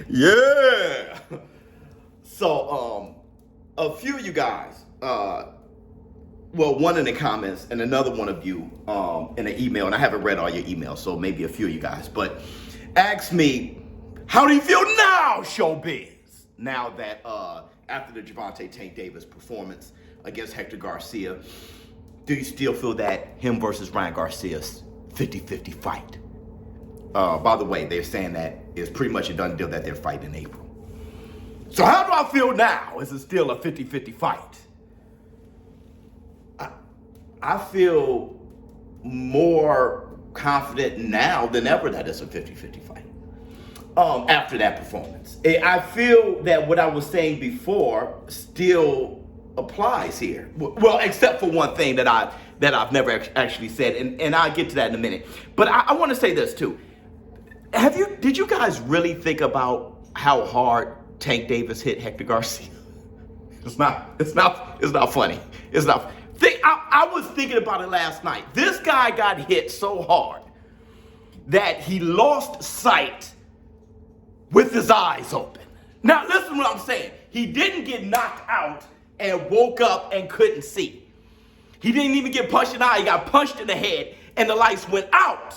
Yeah. So, a few of you guys, well, one in the comments and another one of you in an email, and I haven't read all your emails, so maybe a few of you guys, but asked me, how do you feel now, ShowBizz? Now that after the Gervonta Tank Davis performance against Hector Garcia, do you still feel that him versus Ryan Garcia's 50-50 fight? By the way, they're saying that it's pretty much a done deal that they're fighting in April. So how do I feel now? Is it still a 50-50 fight? I feel more confident now than ever that it's a 50-50 fight. After that performance, I feel that what I was saying before still applies here. Well, except for one thing that I've never actually said, and I'll get to that in a minute. But I want to say this too. Did you guys really think about how hard Tank Davis hit Hector Garcia? It's not funny. It's not. I was thinking about it last night. This guy got hit so hard that he lost sight with his eyes open. Now listen to what I'm saying. He didn't get knocked out and woke up and couldn't see. He didn't even get punched in the eye. He got punched in the head and the lights went out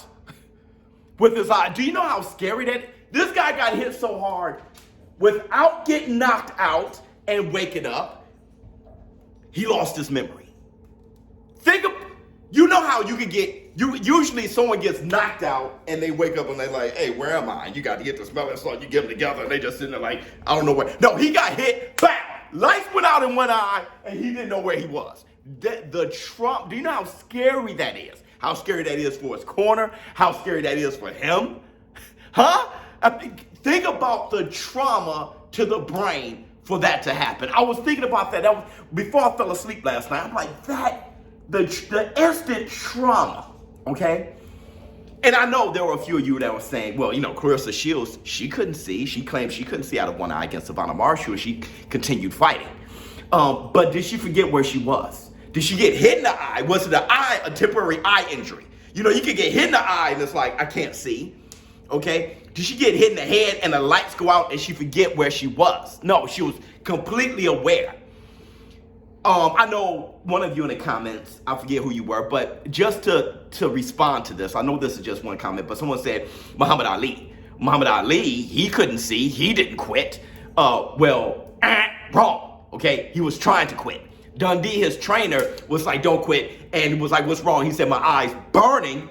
with his eye. Do you know how scary that is? This guy got hit so hard without getting knocked out and waking up, he lost his memory. You know how you can usually someone gets knocked out and they wake up and they're like, hey, where am I? And you got to get the smelling salt, you get them together and they just sitting there like, I don't know where. No, he got hit, bam! Lights went out in one eye and he didn't know where he was. Do you know how scary that is? How scary that is for his corner? How scary that is for him? Huh? Think about the trauma to the brain for that to happen. I was thinking about that. That was before I fell asleep last night. I'm like, the instant trauma, okay? And I know there were a few of you that were saying, well, Clarissa Shields, she couldn't see. She claimed she couldn't see out of one eye against Savannah Marshall. She continued fighting. But did she forget where she was? Did she get hit in the eye? Was it a temporary eye injury? You could get hit in the eye and it's like, I can't see, okay? Did she get hit in the head and the lights go out and she forget where she was? No, she was completely aware. I know one of you in the comments, I forget who you were, but just to respond to this, I know this is just one comment, but someone said Muhammad Ali. Muhammad Ali, he couldn't see, he didn't quit. Wrong, okay? He was trying to quit. Dundee, his trainer, was like, don't quit, and was like, what's wrong? He said, my eye's burning.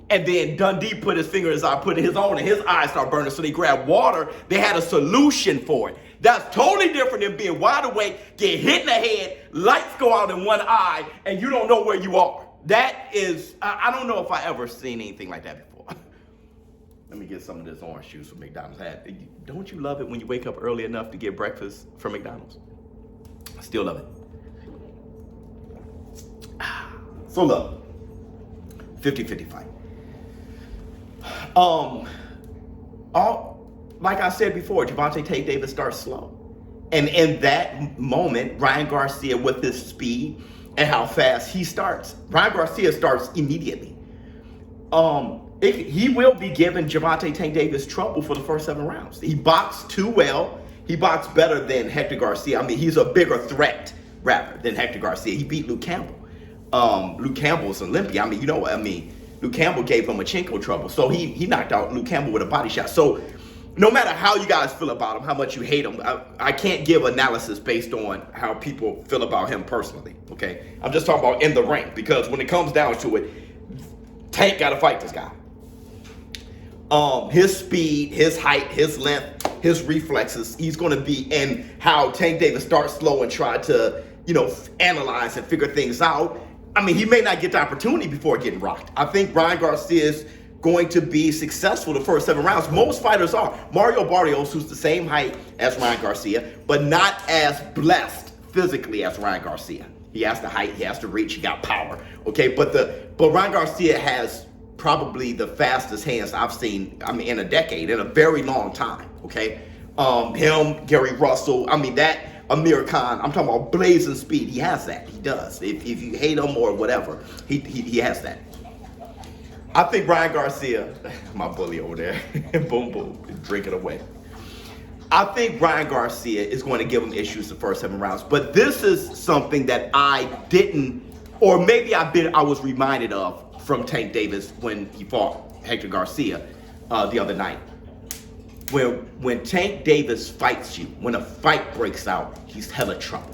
And then Dundee put his finger in his eye, put his own, and his eyes started burning. So they grabbed water. They had a solution for it. That's totally different than being wide awake, get hit in the head, lights go out in one eye, and you don't know where you are. That is, I don't know if I ever seen anything like that before. Let me get some of this orange juice from McDonald's. Don't you love it when you wake up early enough to get breakfast from McDonald's? I still love it. So look, 50-50 fight. Like I said before, Gervonta Tank Davis starts slow. And in that moment, Ryan Garcia, with his speed and how fast he starts, Ryan Garcia starts immediately. He will be giving Gervonta Tank Davis trouble for the first 7 rounds. He boxed too well. He boxed better than Hector Garcia. I mean, he's a bigger threat, rather, than Hector Garcia. He beat Luke Campbell. Luke Campbell's an Olympian. I mean, you know what I mean? Luke Campbell gave Lomachenko trouble. So he knocked out Luke Campbell with a body shot. So no matter how you guys feel about him, how much you hate him, I can't give analysis based on how people feel about him personally, okay? I'm just talking about in the ring, because when it comes down to it, Tank got to fight this guy. His speed, his height, his length, his reflexes, he's going to be, and how Tank Davis starts slow and try to, analyze and figure things out. I mean, he may not get the opportunity before getting rocked. I think Ryan Garcia is going to be successful the first 7 rounds. Most fighters are. Mario Barrios, who's the same height as Ryan Garcia, but not as blessed physically as Ryan Garcia. He has the height, he has the reach, he got power. Okay, but Ryan Garcia has probably the fastest hands I've seen, in a decade, in a very long time. Okay, him, Gary Russell, that Amir Khan, I'm talking about blazing speed. He has that. He does. If you hate him or whatever, he has that. I think Ryan Garcia, my bully over there, boom, boom, drink it away. I think Ryan Garcia is going to give him issues the first 7 rounds, but this is something that I didn't, or maybe I was reminded of from Tank Davis when he fought Hector Garcia the other night. When Tank Davis fights you, when a fight breaks out, he's hella trouble.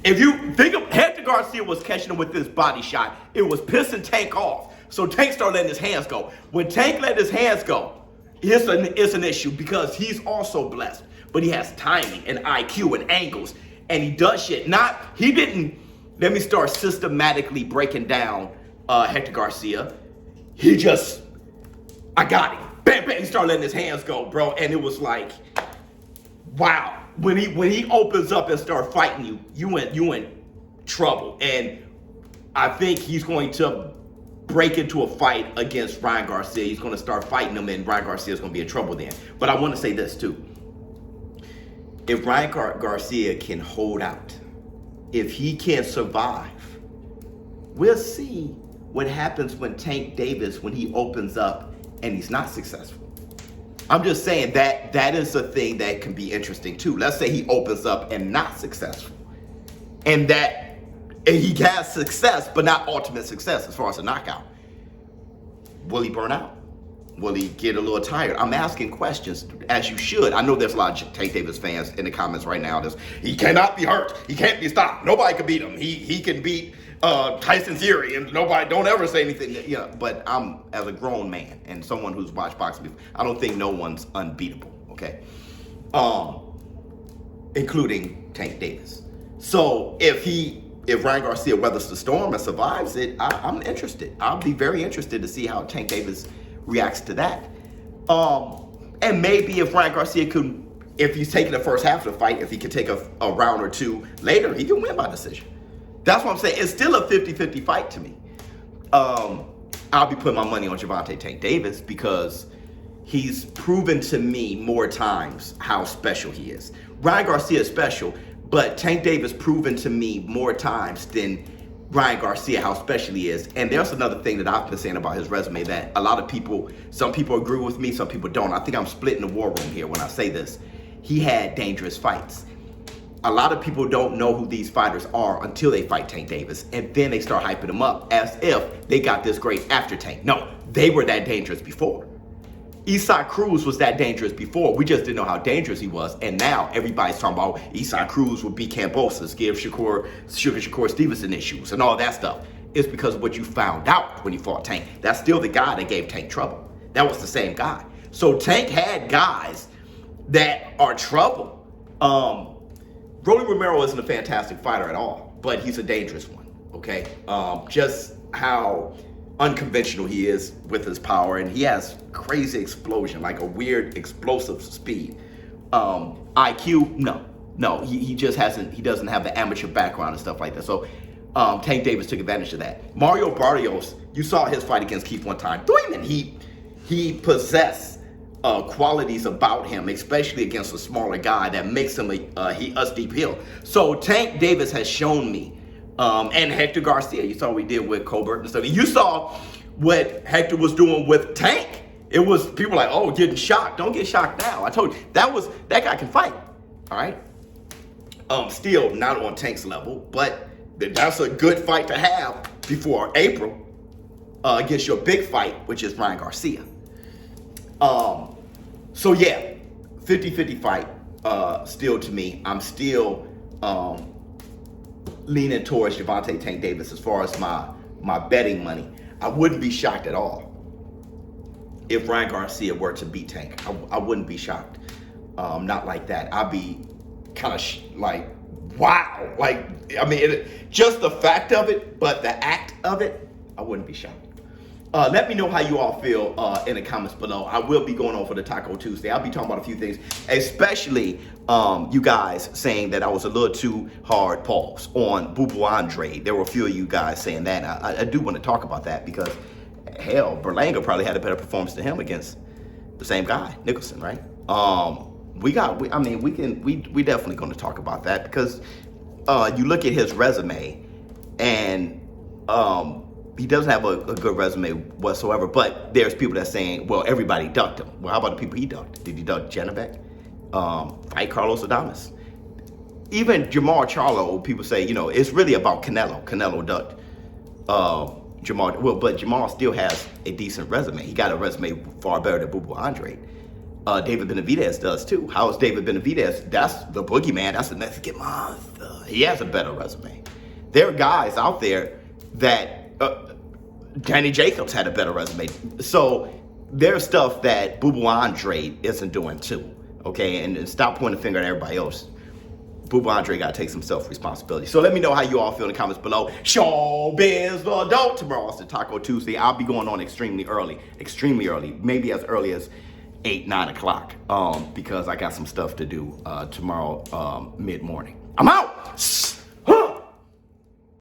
If you think of Hector Garcia was catching him with this body shot, it was pissing Tank off. So Tank started letting his hands go. When Tank let his hands go, it's an issue because he's also blessed, but he has timing and IQ and angles, and he does shit. He didn't, let me start systematically breaking down Hector Garcia. He just, I got him. Bam, bam, he started letting his hands go, bro, and it was like, wow. When he opens up and start fighting you, you in trouble. And I think he's going to break into a fight against Ryan Garcia. He's going to start fighting him, and Ryan Garcia is going to be in trouble then. But I want to say this too. If Ryan Garcia can hold out, if he can survive, we'll see what happens when Tank Davis, when he opens up and he's not successful. I'm just saying that is a thing that can be interesting too. Let's say he opens up and not successful, and he has success, but not ultimate success as far as a knockout. Will he burn out? Will he get a little tired? I'm asking questions, as you should. I know there's a lot of Tank Davis fans in the comments right now. He cannot be hurt. He can't be stopped. Nobody can beat him. He can beat Tyson Fury, and nobody, don't ever say anything. But I'm, as a grown man and someone who's watched boxing before, I don't think no one's unbeatable, okay? Including Tank Davis. So if Ryan Garcia weathers the storm and survives it, I'm interested. I'll be very interested to see how Tank Davis reacts to that. And maybe if Ryan Garcia could, if he's taking the first half of the fight, if he could take a round or two later, he can win by decision. That's what I'm saying. It's still a 50-50 fight to me. I'll be putting my money on Gervonta Tank Davis because he's proven to me more times how special he is. Ryan Garcia is special, but Tank Davis proven to me more times than Ryan Garcia how special he is. And there's another thing that I've been saying about his resume that a lot of people, some people agree with me, some people don't. I think I'm splitting the war room here when I say this. He had dangerous fights. A lot of people don't know who these fighters are until they fight Tank Davis, and then they start hyping them up as if they got this great after Tank. No, they were that dangerous before. Isaac Cruz was that dangerous before. We just didn't know how dangerous he was, and now everybody's talking about Isaac Cruz would beat Kambosos, give Sugar Shakur Stevenson issues, and all that stuff. It's because of what you found out when you fought Tank. That's still the guy that gave Tank trouble. That was the same guy. So Tank had guys that are trouble. Rolly Romero isn't a fantastic fighter at all, but he's a dangerous one, okay? Just how unconventional he is with his power, and he has crazy explosion, like a weird explosive speed. IQ, no, he just he doesn't have the amateur background and stuff like that. So Tank Davis took advantage of that. Mario Barrios, you saw his fight against Keith one time. He possessed qualities about him, especially against a smaller guy that makes him a steep hill. So Tank Davis has shown me, and Hector Garcia, you saw what he did with Colbert and stuff. You saw what Hector was doing with Tank. It was people like, oh, getting shocked. Don't get shocked now. I told you, that guy can fight, all right? Still not on Tank's level, but that's a good fight to have before April against your big fight, which is Ryan Garcia. So yeah, 50-50 fight, still to me. I'm still leaning towards Gervonta Tank Davis as far as my betting money. I wouldn't be shocked at all if Ryan Garcia were to beat Tank. I wouldn't be shocked. Not like that. I'd be kind of like, wow. Like, I mean, just the fact of it, but the act of it, I wouldn't be shocked. Let me know how you all feel in the comments below. I will be going on for the Taco Tuesday. I'll be talking about a few things, especially you guys saying that I was a little too hard, pause, on Boo Boo Andre. There were a few of you guys saying that. I do want to talk about that because, hell, Berlanga probably had a better performance than him against the same guy, Nicholson, right? We definitely going to talk about that, because you look at his resume, and he doesn't have a good resume whatsoever. But there's people that's saying, well, everybody ducked him. Well, how about the people he ducked? Did he duck Janibek? Fight Carlos Adames? Even Jamal Charlo, people say, you know, it's really about Canelo. Canelo ducked Jamal. Well, but Jamal still has a decent resume. He got a resume far better than Boo Boo Andre. David Benavidez does too. How is David Benavidez? That's the boogeyman. That's the Mexican monster. He has a better resume. There are guys out there that Danny Jacobs had a better resume. So there's stuff that Boo Boo Andre isn't doing too. Okay, and stop pointing the finger at everybody else. Boo Boo Andre got to take some self-responsibility. So let me know how you all feel in the comments below. ShowBizz the Adult. Tomorrow's the Taco Tuesday. I'll be going on extremely early, maybe as early as 8, 9 o'clock, because I got some stuff to do tomorrow mid-morning. I'm out.